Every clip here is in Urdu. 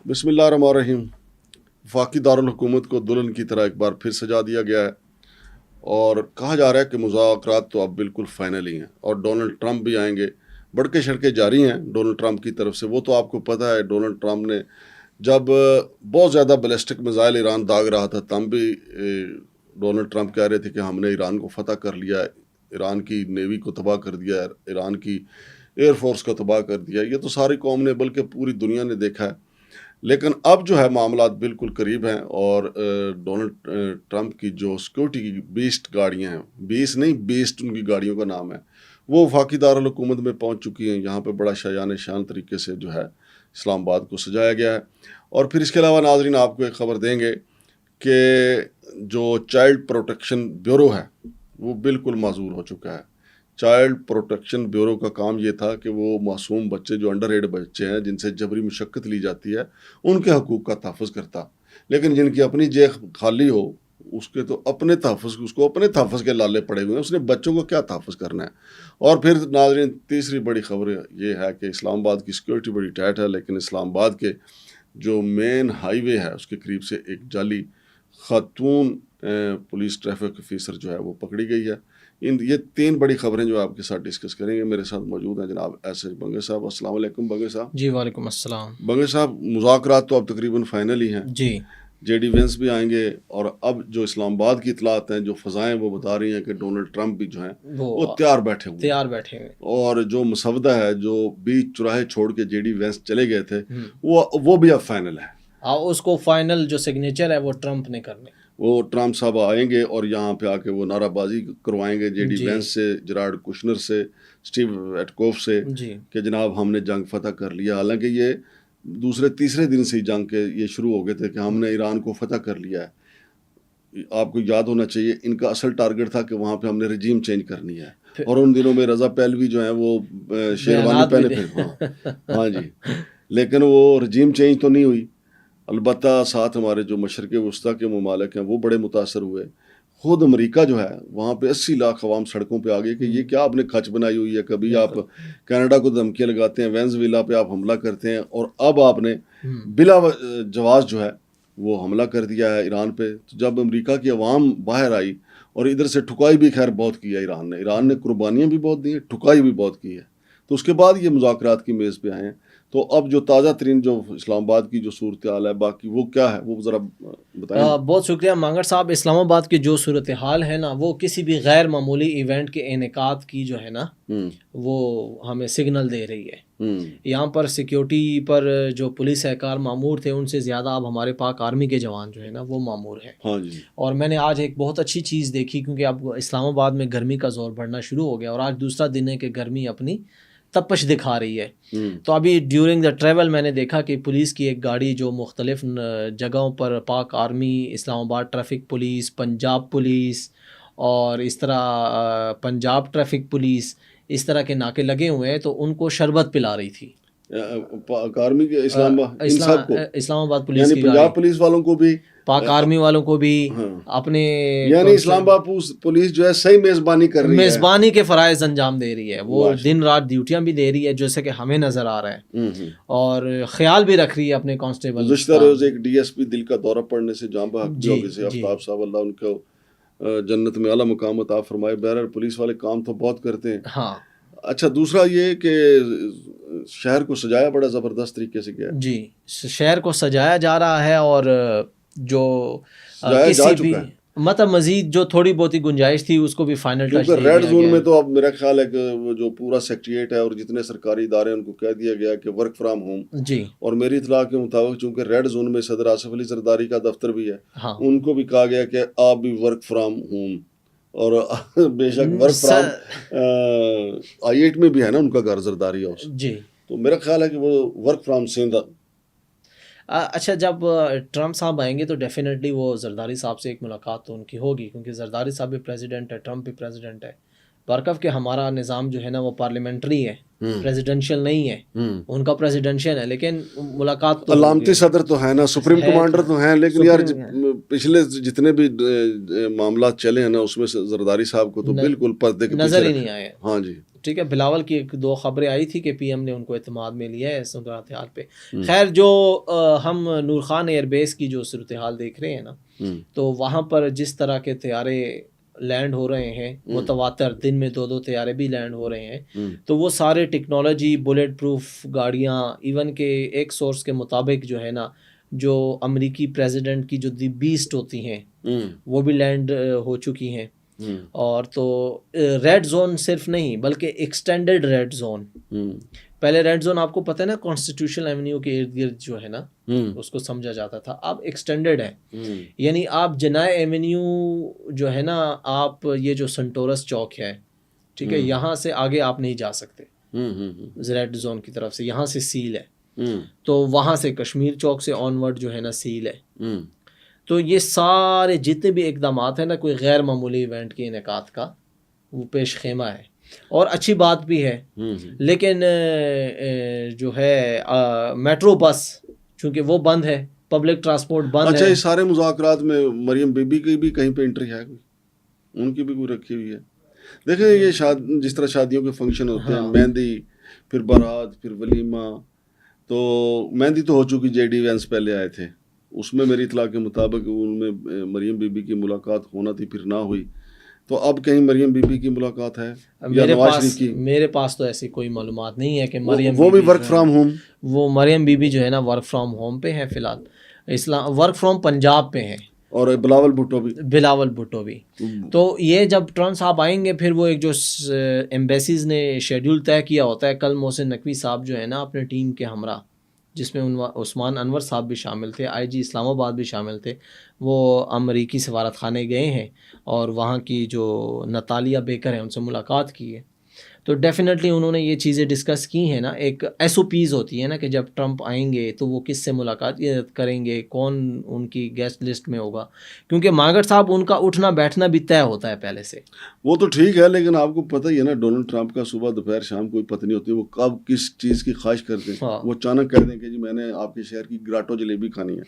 بسم اللہ الرحمن الرحیم. وفاقی دارالحکومت کو دلہن کی طرح ایک بار پھر سجا دیا گیا ہے اور کہا جا رہا ہے کہ مذاکرات تو اب بالکل فائنل ہی ہیں اور ڈونلڈ ٹرمپ بھی آئیں گے. بڑکے شڑکے جاری ہیں ڈونلڈ ٹرمپ کی طرف سے. وہ تو آپ کو پتہ ہے ڈونلڈ ٹرمپ نے جب بہت زیادہ بیلسٹک میزائل ایران داغ رہا تھا تب بھی ڈونلڈ ٹرمپ کہہ رہے تھے کہ ہم نے ایران کو فتح کر لیا ہے, ایران کی نیوی کو تباہ کر دیا ہے, ایران کی ایئر فورس کو تباہ کر دیا. یہ تو ساری قوم نے بلکہ پوری دنیا نے دیکھا ہے. لیکن اب جو ہے معاملات بالکل قریب ہیں اور ڈونلڈ ٹرمپ کی جو سیکورٹی کی 20 گاڑیاں ہیں, 20 نہیں 20 ان کی گاڑیوں کا نام ہے, وہ وفاقی دارالحکومت میں پہنچ چکی ہیں. یہاں پہ بڑا شایان شان طریقے سے جو ہے اسلام آباد کو سجایا گیا ہے. اور پھر اس کے علاوہ ناظرین آپ کو ایک خبر دیں گے کہ جو چائلڈ پروٹیکشن بیورو ہے وہ بالکل معذور ہو چکا ہے. چائلڈ پروٹیکشن بیورو کا کام یہ تھا کہ وہ معصوم بچے جو انڈر ایج بچے ہیں جن سے جبری مشقت لی جاتی ہے ان کے حقوق کا تحفظ کرتا. لیکن جن کی اپنی جیب خالی ہو اس کے تو اپنے تحفظ, اس کو اپنے تحفظ کے لالے پڑے ہوئے ہیں, اس نے بچوں کو کیا تحفظ کرنا ہے. اور پھر ناظرین تیسری بڑی خبر یہ ہے کہ اسلام آباد کی سیکورٹی بڑی ٹائٹ ہے, لیکن اسلام آباد کے جو مین ہائی وے ہے اس کے قریب سے ایک جعلی خاتون پولیس ٹریفک آفیسر جو ہے وہ پکڑی گئی ہے. یہ 3 بڑی خبریں جو آپ کے ساتھ ڈسکس کریں گے. میرے ساتھ موجود ہیں جناب ایس ایچ بنگے صاحب. السلام علیکم بنگے صاحب. جی وعلیکم السلام. بنگے صاحب مذاکرات تو اب تقریباً فائنل ہی ہیں. جی جے ڈی وینس بھی آئیں گے اور اب جو اسلام آباد کی اطلاعات ہیں جو فضائیں وہ بتا رہی ہیں کہ ڈونلڈ ٹرمپ بھی جو ہیں وہ تیار بیٹھے ہوئے اور جو مسودہ ہے جو بیچ چراہے چھوڑ کے جے ڈی وینس چلے گئے تھے وہ بھی اب فائنل ہے. اس کو فائنل جو سگنیچر ہے وہ ٹرمپ نے کرنے. وہ ٹرمپ صاحب آئیں گے اور یہاں پہ آ کے وہ نعرہ بازی کروائیں گے جے ڈی وینس سے, جراڈ کشنر سے, اسٹیو ایٹکوف سے کہ جناب ہم نے جنگ فتح کر لیا. حالانکہ یہ دوسرے تیسرے دن سے ہی جنگ کے یہ شروع ہو گئے تھے کہ ہم نے ایران کو فتح کر لیا ہے. آپ کو یاد ہونا چاہیے ان کا اصل ٹارگٹ تھا کہ وہاں پہ ہم نے رجیم چینج کرنی ہے. اور ان دنوں میں رضا پہلوی جو ہیں وہ شیروانی پہنے پھر ہاں جی, لیکن وہ رجیم چینج تو نہیں ہوئی. البتہ ساتھ ہمارے جو مشرق وسطیٰ کے ممالک ہیں وہ بڑے متاثر ہوئے. خود امریکہ جو ہے وہاں پہ 80 لاکھ عوام سڑکوں پہ آ گئے کہ یہ کیا آپ نے کھچ بنائی ہوئی ہے. کبھی آپ کینیڈا کو دھمکیاں لگاتے ہیں, وینزویلا پہ آپ حملہ کرتے ہیں, اور اب آپ نے بلا جواز جو ہے وہ حملہ کر دیا ہے ایران پہ. تو جب امریکہ کی عوام باہر آئی اور ادھر سے ٹھکائی بھی خیر بہت کی ہے ایران نے قربانیاں بھی بہت دی ہیں, ٹھکائی بھی بہت کی ہے, تو اس کے بعد یہ مذاکرات کی میز پہ آئے ہیں. تو اب جو تازہ ترین جو اسلام آباد کی جو صورتحال ہے باقی وہ کیا ہے وہ ذرا بتائیں. بہت شکریہ مانگر صاحب. اسلام آباد کی جو صورتحال ہے نا وہ کسی بھی غیر معمولی ایونٹ کے انعقاد کی جو ہے نا وہ ہمیں سگنل دے رہی ہے. یہاں پر سیکیورٹی پر جو پولیس اہلکار مامور تھے ان سے زیادہ اب ہمارے پاک آرمی کے جوان جو ہے نا وہ مامور ہیں. ہاں جی. اور میں نے آج ایک بہت اچھی چیز دیکھی کیونکہ اب اسلام آباد میں گرمی کا زور بڑھنا شروع ہو گیا اور آج دوسرا دن ہے کہ گرمی اپنی تپش دکھا رہی ہے. تو ابھی ڈیورنگ دا ٹریول میں نے دیکھا کہ پولیس کی ایک گاڑی جو مختلف جگہوں پر پاک آرمی, اسلام آباد ٹریفک پولیس, پنجاب پولیس اور اس طرح پنجاب ٹریفک پولیس اس طرح کے ناکے لگے ہوئے ہیں تو ان کو شربت پلا رہی تھی. پاک آرمی کے اسلام آباد پولیس یعنی پنجاب پولیس والوں کو بھی پاک آرمی والوں کو بھی اپنے یعنی اسلام آباد پولیس جو ہے صحیح میزبانی کر رہی ہے, میزبانی کے فرائض انجام دے رہی ہے. وہ دن رات ڈیوٹیاں بھی دے رہی ہے جیسے کہ ہمیں نظر آ رہا ہے اور خیال بھی رکھ رہی ہے اپنے کانسٹیبل. گزشتہ روز ایک ڈی ایس پی دل کا دورہ پڑنے سے جاں بحق بھی ہو گئی سے آفتاب صاحب, اللہ ان کو جنت میں اعلیٰ مقام عطا فرمائے. بہرحال پولیس والے کام تو بہت کرتے ہیں. ہاں اچھا, دوسرا یہ کہ شہر کو سجایا بڑا زبردست طریقے سے گیا. جی شہر کو سجایا جا رہا ہے اور جو کسی بھی مطلب مزید جو تھوڑی بہت ہی گنجائش تھی اس کو بھی فائنل ٹچ دیا گیا. ریڈ زون میں تو اب میرا خیال ہے کہ جو پورا سیکریٹریٹ ہے اور جتنے سرکاری ادارے ہیں ان کو کہہ دیا گیا کہ ورک فرام ہوم. جی اور میری اطلاع کے مطابق چونکہ ریڈ زون میں صدر آصف علی زرداری کا دفتر بھی ہے, ان کو بھی کہا گیا کہ آپ بھی ورک فرام ہوم. اور بے شک ورک فرام I-8 میں بھی ہے نا ان کا گھر زرداری ہاؤس. جی تو میرا خیال ہے کہ وہ ورک فرام سندھ. اچھا جب ٹرمپ صاحب آئیں گے تو ڈیفینیٹلی وہ زرداری صاحب سے ایک ملاقات تو ان کی ہوگی کیونکہ زرداری صاحب بھی پریزیڈنٹ ہے, ٹرمپ بھی پریزیڈنٹ ہے. برکف کہ ہمارا نظام جو ہے نا وہ پارلیمنٹری ہے, پریزیڈنشیل نہیں ہے. ان کا پریزیڈنشیل ہے لیکن ملاقات تو علامتی صدر تو ہے نا, سپریم کمانڈر تو ہیں, لیکن یار پچھلے جتنے بھی معاملات چلے ہیں نا اس میں سے زرداری صاحب کو تو بالکل پردے کے نظر ہی نہیں آئے. ہاں جی ٹھیک ہے. بلاول کی ایک دو خبریں آئی تھی کہ پی ایم نے ان کو اعتماد میں لیا ہے صورتحال پہ. خیر جو ہم نور خان ایئر بیس کی جو صورتحال دیکھ رہے ہیں نا, تو وہاں پر جس طرح کے طیارے لینڈ ہو رہے ہیں متواتر, دن میں 2 طیارے بھی لینڈ ہو رہے ہیں, تو وہ سارے ٹیکنالوجی, بلیٹ پروف گاڑیاں, ایون کہ ایک سورس کے مطابق جو ہے نا جو امریکی پریزیڈنٹ کی جو دی بیسٹ ہوتی ہیں وہ بھی لینڈ ہو چکی ہیں. اور تو ریڈ زون صرف نہیں بلکہ ایکسٹینڈڈ ریڈ زون. پہلے ریڈ زون آپ کو پتہ ہے نا کانسٹیٹیوشنل ایونیو کے ارد گرد جو ہے نا اس کو سمجھا جاتا تھا, اب ایکسٹینڈڈ ہے. یعنی آپ جنائے ایونیو جو ہے نا, آپ یہ جو سنٹورس چوک ہے, ٹھیک ہے, یہاں سے آگے آپ نہیں جا سکتے ریڈ زون کی طرف سے, یہاں سے سیل ہے. تو وہاں سے کشمیر چوک سے آن ورڈ جو ہے نا سیل ہے. تو یہ سارے جتنے بھی اقدامات ہیں نا کوئی غیر معمولی ایونٹ کے انعقاد کا وہ پیش خیمہ ہے, اور اچھی بات بھی ہے. لیکن جو ہے میٹرو بس چونکہ وہ بند ہے, پبلک ٹرانسپورٹ بند ہے. اچھا, یہ سارے مذاکرات میں مریم بی بی کی بھی کہیں پہ انٹری ہے, ان کی بھی کوئی رکھی ہوئی ہے؟ دیکھیں یہ جس طرح شادیوں کے فنکشن ہوتے ہیں, مہندی, پھر بارات, پھر ولیمہ. تو مہندی تو ہو چکی, جے ڈی وینس پہلے آئے تھے, اس میں میری اطلاع کے مطابق ان میں مریم بی بی کی ملاقات ہونا تھی, پھر نہ ہوئی. تو اب کہیں مریم بی بی کی ملاقات ہے یا نواز شریف کی؟ میرے پاس تو ایسی کوئی معلومات نہیں ہے کہ مریم وہ بھی ورک فرام ہوم, وہ مریم بی بی جو ہے نا ورک فرام ہوم پہ ہے فی الحال. اسلام ورک فرام پنجاب پہ ہیں, اور بلاول بھٹو بھی. تو یہ جب ٹرمپ صاحب آئیں گے پھر وہ ایک جو ایمبیسیز نے شیڈیول طے کیا ہوتا ہے, کل محسن نقوی صاحب جو ہے نا اپنے ٹیم کے ہمراہ, جس میں عثمان انور صاحب بھی شامل تھے, آئی جی اسلام آباد بھی شامل تھے, وہ امریکی سفارت خانے گئے ہیں اور وہاں کی جو نتالیہ بیکر ہیں ان سے ملاقات کی ہے. تو ڈیفینیٹلی انہوں نے یہ چیزیں ڈسکس کی ہیں نا. ایک ایس او پیز ہوتی ہے نا کہ جب ٹرمپ آئیں گے تو وہ کس سے ملاقات کریں گے, کون ان کی گیسٹ لسٹ میں ہوگا, کیونکہ مانگٹ صاحب ان کا اٹھنا بیٹھنا بھی طے ہوتا ہے پہلے سے. وہ تو ٹھیک ہے, لیکن آپ کو پتہ ہی ہے نا ڈونلڈ ٹرمپ کا صبح دوپہر شام کوئی پتہ نہیں ہوتی, وہ کب کس چیز کی خواہش کرتے ہیں. وہ اچانک کہہ دیں کہ جی میں نے آپ کے شہر کی گراٹو جلیبی کھانی ہے,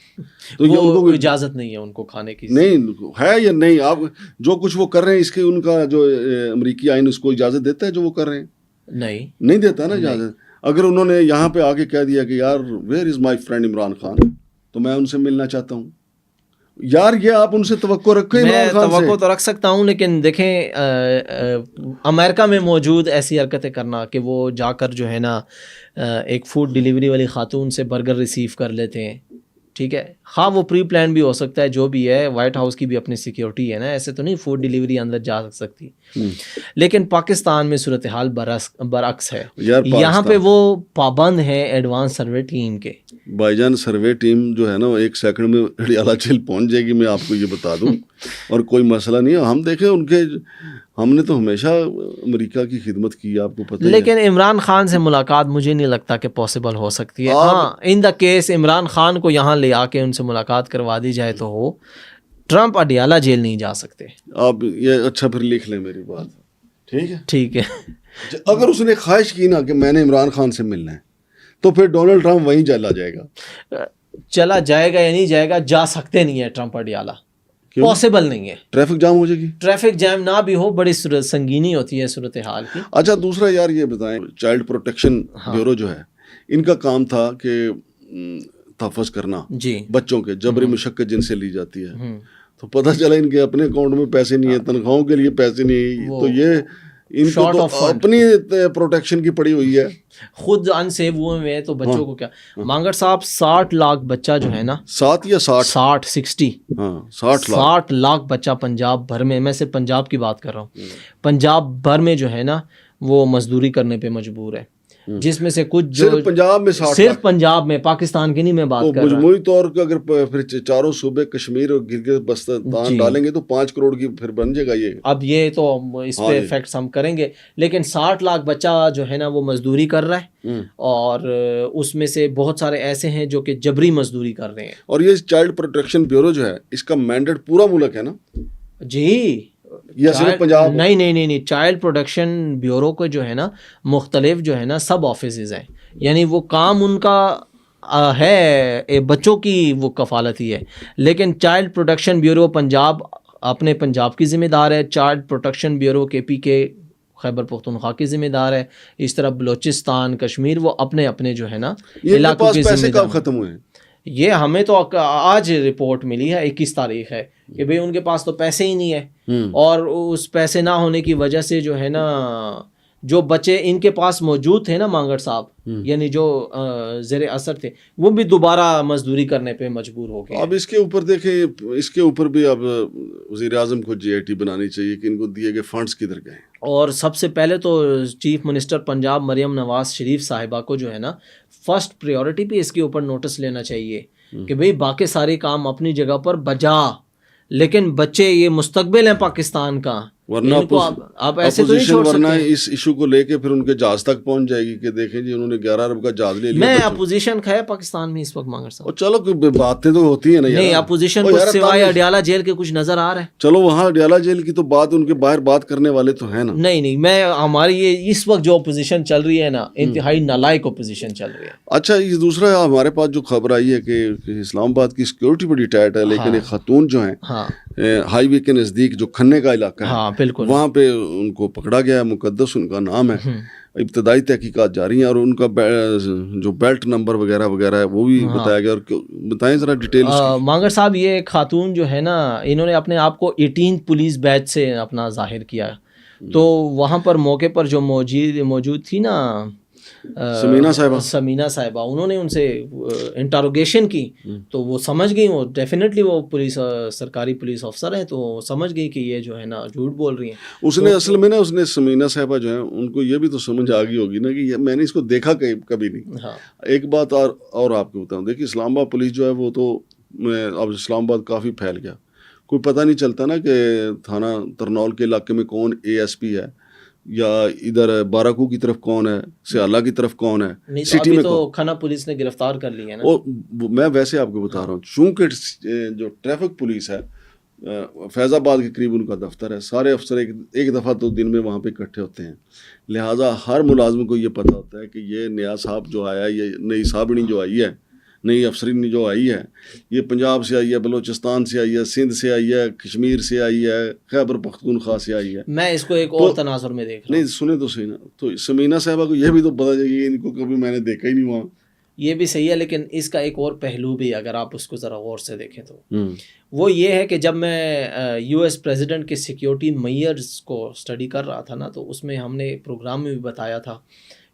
تو یہ ان کو اجازت نہیں ہے ان کو کھانے کی, نہیں ہے یا نہیں. آپ جو کچھ وہ کر رہے ہیں اس کے ان کا جو امریکی آئین اس کو اجازت دیتا ہے جو وہ کر رہے ہیں؟ نہیں دیتا نا اجازت. اگر انہوں نے یہاں پہ آگے کہہ دیا کہ یار where is my friend Imran Khan, تو میں ان سے ملنا چاہتا ہوں, یار یہ آپ ان سے توقع رکھیں. میں توقع تو رکھ سکتا ہوں, لیکن دیکھیں امریکہ میں موجود ایسی حرکتیں کرنا کہ وہ جا کر جو ہے نا ایک فوڈ ڈیلیوری والی خاتون سے برگر ریسیو کر لیتے ہیں, ٹھیک ہے, ہاں وہ پری پلان بھی ہو سکتا ہے, جو بھی ہے, وائٹ ہاؤس کی بھی اپنی سیکیورٹی ہے نا, ایسے تو نہیں فوڈ ڈیلیوری اندر جا سکتی. لیکن پاکستان میں صورتحال برعکس ہے. یہاں پہ وہ پابند ہیں ایڈوانس سروے ٹیم کے. بھائی جان سروے ٹیم جو ہے نا 1 سیکنڈ میں اڈیالہ جیل پہنچ جائے گی, میں آپ کو یہ بتا دوں, اور کوئی مسئلہ نہیں ہے. ہم دیکھیں ان کے, ہم نے تو ہمیشہ امریکہ کی خدمت کی, آپ کو پتہ ہے. لیکن عمران خان سے ملاقات مجھے نہیں لگتا کہ پاسبل ہو سکتی ہے. ہاں ان دا کیس عمران خان کو یہاں لے آ کے ان سے ملاقات کروا دی جائے تو ہو, ٹرمپ اڈیالہ جیل نہیں جا سکتے. آپ یہ اچھا پھر لکھ لیں میری بات, ٹھیک ہے. اگر اس نے خواہش کی نا کہ میں نے عمران خان سے ملنا ہے, تو پھر ڈونلڈ ٹرمپ وہیں چلا جائے گا. چلا جائے گا یا نہیں جائے گا, جا سکتے نہیں ہے ٹرمپ اڈیالہ, پاسبل نہیں ہے. ٹریفک جام ہو جائے گی. ٹریفک جام نہ بھی ہو, بڑی سنگینی ہوتی ہے صورتحال کی. اچھا دوسرا یار یہ بتائیں, چائلڈ پروٹیکشن بیورو جو ہے, ان کا کام تھا کہ تحفظ کرنا بچوں کے, جبری مشقت جن سے لی جاتی ہے. تو پتہ چلا ان کے اپنے اکاؤنٹ میں پیسے نہیں ہیں, تنخواہوں کے لیے پیسے نہیں, تو یہ ان کو تو اپنی پروٹیکشن کی پڑی ہوئی ہے, خود ان سیو ہوئے ہوئے ہیں. تو بچوں کو کیا, مانگٹ صاحب 60 لاکھ بچہ جو ہے نا, 60 یا 60 لاکھ بچہ پنجاب بھر میں, میں صرف پنجاب کی بات کر رہا ہوں, پنجاب بھر میں جو ہے نا وہ مزدوری کرنے پہ مجبور ہے, جس میں سے کچھ جو صرف پنجاب میں 60 صرف پنجاب میں, پاکستان کی نہیں میں بات کر رہا ہوں. مجموعی طور پر اگر پھر چاروں صوبے کشمیر اور گلگت بلتستان ڈالیں گے تو 5 کروڑ کی پھر بن جائے گا یہ. اب یہ تو اس پہ فیکٹس ہم کریں گے, لیکن 60 لاکھ بچہ جو ہے نا وہ مزدوری کر رہا ہے, اور اس میں سے بہت سارے ایسے ہیں جو کہ جبری مزدوری کر رہے ہیں. اور یہ چائلڈ پروٹیکشن بیورو جو ہے, اس کا مینڈیٹ پورا ملک ہے نا جی, یا صرف پنجاب؟ نہیں, چائلڈ پروٹیکشن بیورو کو جو ہے نا مختلف جو ہے نا سب آفیسز ہیں, یعنی وہ کام ان کا ہے بچوں کی وہ کفالت ہی ہے. لیکن چائلڈ پروٹیکشن بیورو پنجاب اپنے پنجاب کی ذمہ دار ہے, چائلڈ پروٹیکشن بیورو کے پی کے خیبر پختونخوا کی ذمہ دار ہے، اس طرح بلوچستان، کشمیر، وہ اپنے اپنے جو ہے نا یہ علاقوں کے پیسے ذمہ کب دار۔ ختم ہوئے ہیں؟ یہ ہمیں تو آج رپورٹ ملی ہے، 21 تاریخ ہے، کہ بھئی ان کے پاس تو پیسے ہی نہیں ہے، اور اس پیسے نہ ہونے کی وجہ سے جو ہے نا جو بچے ان کے پاس موجود تھے نا مانگڑ صاحب، یعنی جو زیر اثر تھے، وہ بھی دوبارہ مزدوری کرنے پہ مجبور ہو گئے۔ اب اس کے اوپر دیکھیں، اس کے اوپر بھی اب وزیر اعظم کو جی آئی ٹی بنانی چاہیے کہ ان کو دیے گئے فنڈز کدھر گئے۔ اور سب سے پہلے تو چیف منسٹر پنجاب مریم نواز شریف صاحبہ کو جو ہے نا فرسٹ پریورٹی پہ اس کے اوپر نوٹس لینا چاہیے کہ بھئی باقی سارے کام اپنی جگہ پر بجا، لیکن بچے یہ مستقبل ہیں پاکستان کا، ورنہ ان کو آپ ایسے تو نہیں چھوڑ ورنہ سکتے۔ اس ایشو کو لے کے پھر ان کے جہاز تک پہنچ جائے گی کہ دیکھیں جی انہوں نے 11 ارب کا جہاز لے لیا۔ میں اپوزیشن ہے پاکستان میں اس وقت مانگر صاحب، اور چلو کوئی باتیں تو ہوتی ہیں نا، نہیں اپوزیشن کو سوائے اڈیالہ جیل کے کچھ نظر آ رہا ہے؟ چلو وہاں اڈیالہ جیل کی تو بات، ان کے باہر بات کرنے والے تو ہیں نا۔ نہیں میں ہماری یہ اس وقت جو اپوزیشن چل رہی ہے نا، انتہائی نالائق اپوزیشن چل رہی ہے۔ اچھا، یہ دوسرا ہمارے پاس جو خبر آئی ہے کہ اسلام آباد کی سیکورٹی بڑی ٹائٹ ہے، لیکن ایک خاتون جو ہیں ہائی وے کے نزدیک جو کھنے کا علاقہ ہے، بالکل وہاں پہ ان کو پکڑا گیا ہے، مقدس ان کا نام ہے، ابتدائی تحقیقات جاری ہیں، اور ان کا جو بیلٹ نمبر وغیرہ وغیرہ ہے وہ بھی بتایا گیا۔ اور بتائیں ذرا ڈیٹیل۔ مانگر صاحب، یہ خاتون جو ہے نا، انہوں نے اپنے آپ کو 18 پولیس بیچ سے اپنا ظاہر کیا، تو وہاں پر موقع پر جو موجود تھی نا سمینہ صاحبہ، انہوں نے ان سے انٹروگیشن کی، تو وہ سمجھ گئی، وہ ڈیفینیٹلی وہ پولیس سرکاری پولیس افسر ہیں، تو وہ سمجھ گئی کہ یہ جو ہے نا جھوٹ بول رہی ہیں۔ اس نے اصل میں نا، اس نے سمینہ صاحبہ جو ہیں ان کو یہ بھی تو سمجھ آ گئی ہوگی نا کہ میں نے اس کو دیکھا کبھی نہیں۔ ایک بات اور آپ کو بتاؤں، دیکھیے اسلام آباد پولیس جو ہے وہ تو اب اسلام آباد کافی پھیل گیا، کوئی پتہ نہیں چلتا نا کہ تھانہ ترنول کے علاقے میں کون اے ایس پی ہے، یا ادھر باراکو کی طرف کون ہے، سیالہ کی طرف کون ہے، سٹی میں تو کھنا پولیس نے گرفتار کر لی ہے نا۔ میں ویسے آپ کو بتا رہا ہوں، چونکہ جو ٹریفک پولیس ہے فیض آباد کے قریب ان کا دفتر ہے، سارے افسر ایک دفعہ تو دن میں وہاں پہ اکٹھے ہوتے ہیں، لہٰذا ہر ملازم کو یہ پتہ ہوتا ہے کہ یہ نیا صاحب جو آیا ہے، یہ نئی صاحبنی جو آئی ہے، نئی افسرینی جو آئی ہے، یہ پنجاب سے آئی ہے، بلوچستان سے آئی ہے، سندھ سے آئی ہے، کشمیر سے آئی ہے، خیبر پختونخوا سے آئی ہے۔ میں اس کو ایک اور تناظر میں دیکھ رہا ہوں۔ نہیں سنیں تو صحیح نا، تو سمینہ صاحبہ کو یہ بھی تو پتہ چاہیے، ان کو کبھی میں نے دیکھا ہی نہیں وہاں۔ یہ بھی صحیح ہے، لیکن اس کا ایک اور پہلو بھی اگر آپ اس کو ذرا غور سے دیکھیں تو وہ یہ ہے کہ جب میں یو ایس پریزیڈنٹ کے سیکیورٹی میئرز کو اسٹڈی کر رہا تھا نا، تو اس میں ہم نے پروگرام میں بھی بتایا تھا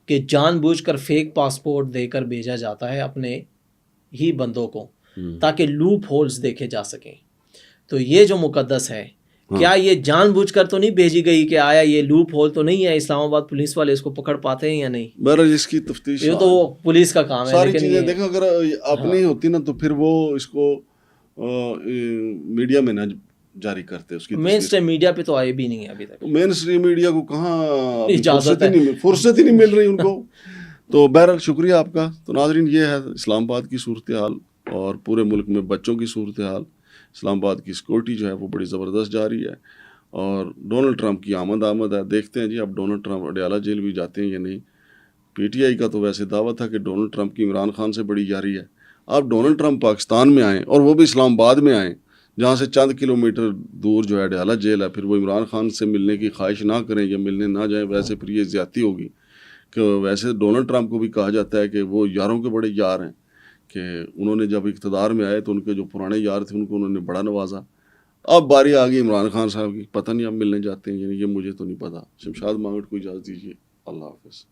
کہ جان بوجھ کر فیک پاسپورٹ دے کر بھیجا جاتا ہے اپنے ہی بندوں کو، تاکہ لوپ ہولز دیکھے جا سکیں۔ تو یہ جو مقدس ہے، کیا یہ جان بوجھ کر تو نہیں بھیجی گئی کہ آیا یہ لوپ ہول تو نہیں ہے، اسلام آباد پولیس والے اس کو پکڑ پاتے ہیں یا نہیں؟ بہرحال اس کی تفتیش، یہ تو پولیس کا کام ہے، ساری لیکن چیزیں دیکھو، اگر اپنی ہوتی نا تو پھر وہ اس کو میڈیا میں نہ جاری کرتے۔ اس کی مین اسٹریم میڈیا پہ تو آئے بھی نہیں ہے ابھی تک، مین اسٹریم میڈیا کو کہاں اجازت ہے، فرصت ہی نہیں مل رہی ان کو۔ تو بہرحال شکریہ آپ کا۔ تو ناظرین، یہ ہے اسلام آباد کی صورتحال اور پورے ملک میں بچوں کی صورتحال۔ اسلام آباد کی سیکورٹی جو ہے وہ بڑی زبردست جا رہی ہے، اور ڈونلڈ ٹرمپ کی آمد ہے۔ دیکھتے ہیں جی اب ڈونلڈ ٹرمپ اڈیالہ جیل بھی جاتے ہیں یا نہیں۔ پی ٹی آئی کا تو ویسے دعویٰ تھا کہ ڈونلڈ ٹرمپ کی عمران خان سے بڑی یاری ہے۔ اب ڈونلڈ ٹرمپ پاکستان میں آئیں، اور وہ بھی اسلام آباد میں آئیں، جہاں سے چند کلومیٹر دور جو ہے اڈیالہ جیل ہے، پھر وہ عمران خان سے ملنے کی خواہش نہ کریں یا ملنے نہ جائیں، ویسے پھر یہ زیادتی ہوگی۔ کہ ویسے ڈونلڈ ٹرمپ کو بھی کہا جاتا ہے کہ وہ یاروں کے بڑے یار ہیں، کہ انہوں نے جب اقتدار میں آئے تو ان کے جو پرانے یار تھے ان کو انہوں نے بڑا نوازا۔ اب باری آ گئی عمران خان صاحب کی، پتہ نہیں اب ملنے جاتے ہیں، یعنی یہ مجھے تو نہیں پتہ۔ شمشاد مانگٹ کو اجازت دیجیے، اللہ حافظ۔